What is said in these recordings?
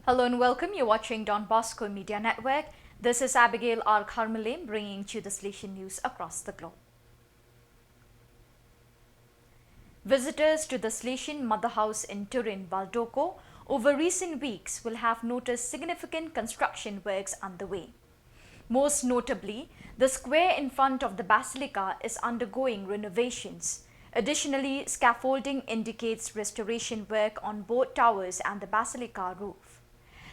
Hello and welcome. You're watching Don Bosco Media Network. This is Abigail R. Carmelim bringing you the Salesian news across the globe. Visitors to the Salesian Mother House in Turin, Valdocco, over recent weeks will have noticed significant construction works underway. Most notably, the square in front of the basilica is undergoing renovations. Additionally, scaffolding indicates restoration work on both towers and the basilica roof.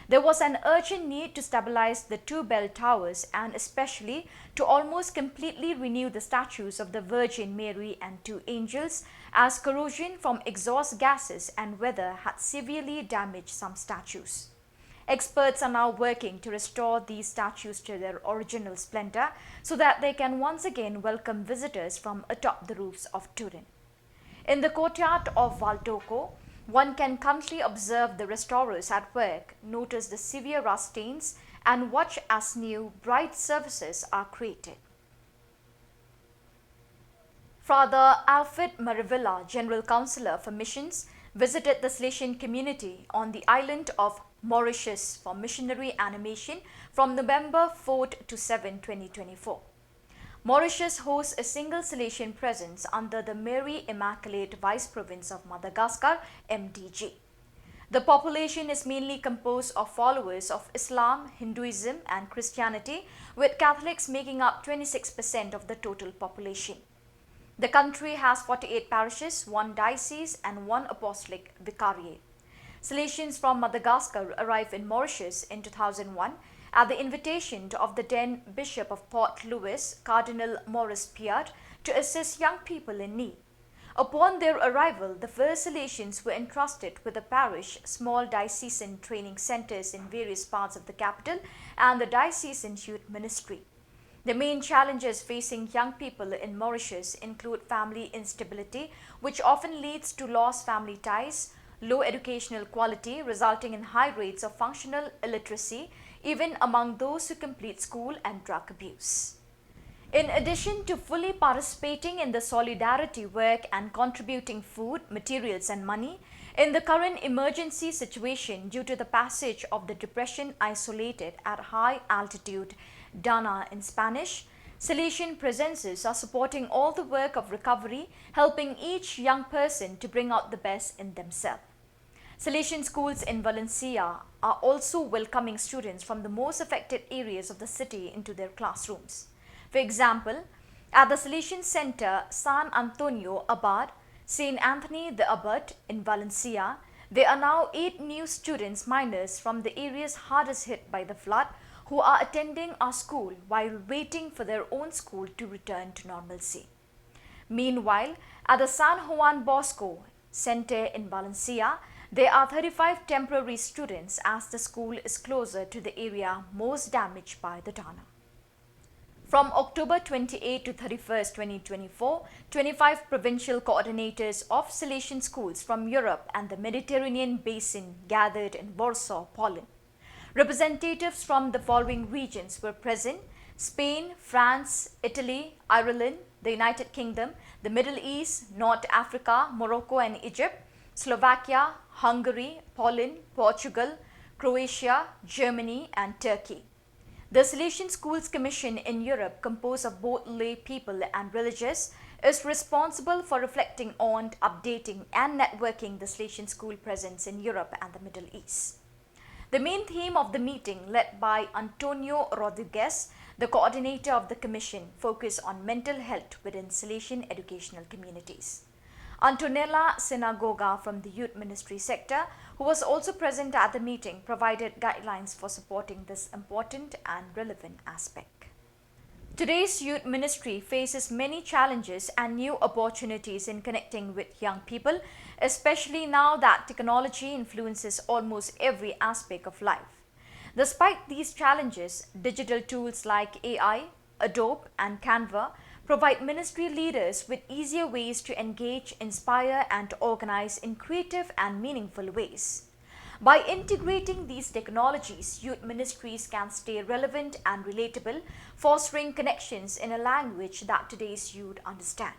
There was an urgent need to stabilize the two bell towers and especially to almost completely renew the statues of the Virgin Mary and two angels, as corrosion from exhaust gases and weather had severely damaged some statues. Experts are now working to restore these statues to their original splendor so that they can once again welcome visitors from atop the roofs of Turin. In the courtyard of Valdocco, one can currently observe the restorers at work, notice the severe rust stains, and watch as new, bright surfaces are created. Father Alfred Marivilla, General Councillor for Missions, visited the Salesian community on the island of Mauritius for missionary animation from November 4 to 7, 2024. Mauritius hosts a single Salesian presence under the Mary Immaculate Vice Province of Madagascar, MDG. The population is mainly composed of followers of Islam, Hinduism and Christianity, with Catholics making up 26% of the total population. The country has 48 parishes, 1 diocese and 1 apostolic vicariate. Salesians from Madagascar arrived in Mauritius in 2001 at the invitation of the then Bishop of Port Louis, Cardinal Maurice Peit, to assist young people in need. Upon their arrival, the first Salesians were entrusted with a parish, small diocesan training centers in various parts of the capital, and the diocesan youth ministry. The main challenges facing young people in Mauritius include family instability, which often leads to lost family ties, low educational quality resulting in high rates of functional illiteracy, even among those who complete school, and drug abuse. In addition to fully participating in the solidarity work and contributing food, materials and money, in the current emergency situation due to the passage of the depression isolated at high altitude, Dana in Spanish, Salesian presences are supporting all the work of recovery, helping each young person to bring out the best in themselves. Salesian schools in Valencia are also welcoming students from the most affected areas of the city into their classrooms. For example, at the Salesian Center San Antonio Abad, St. Anthony the Abbot in Valencia, there are now 8 new students minors from the areas hardest hit by the flood who are attending our school while waiting for their own school to return to normalcy. Meanwhile, at the San Juan Bosco Center in Valencia, there are 35 temporary students as the school is closer to the area most damaged by the Dana. From October 28 to 31, 2024, 25 provincial coordinators of Salesian schools from Europe and the Mediterranean basin gathered in Warsaw, Poland. Representatives from the following regions were present: Spain, France, Italy, Ireland, the United Kingdom, the Middle East, North Africa, Morocco and Egypt, Slovakia, Hungary, Poland, Portugal, Croatia, Germany and Turkey. The Salesian Schools Commission in Europe, composed of both lay people and religious, is responsible for reflecting on, updating and networking the Salesian school presence in Europe and the Middle East. The main theme of the meeting, led by Antonio Rodriguez, the coordinator of the commission, focused on mental health within Salesian educational communities. Antonella Sinagoga from the youth ministry sector, who was also present at the meeting, provided guidelines for supporting this important and relevant aspect. Today's youth ministry faces many challenges and new opportunities in connecting with young people, especially now that technology influences almost every aspect of life. Despite these challenges, digital tools like AI, Adobe and Canva provide ministry leaders with easier ways to engage, inspire and organize in creative and meaningful ways. By integrating these technologies, youth ministries can stay relevant and relatable, fostering connections in a language that today's youth understand.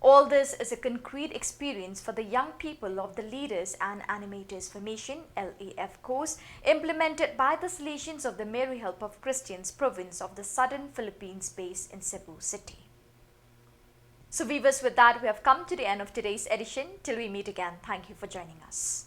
All this is a concrete experience for the young people of the Leaders and Animators Formation (LAF) course implemented by the Salesians of the Mary Help of Christians province of the Southern Philippines based in Cebu City. So viewers, with that we have come to the end of today's edition. Till we meet again, thank you for joining us.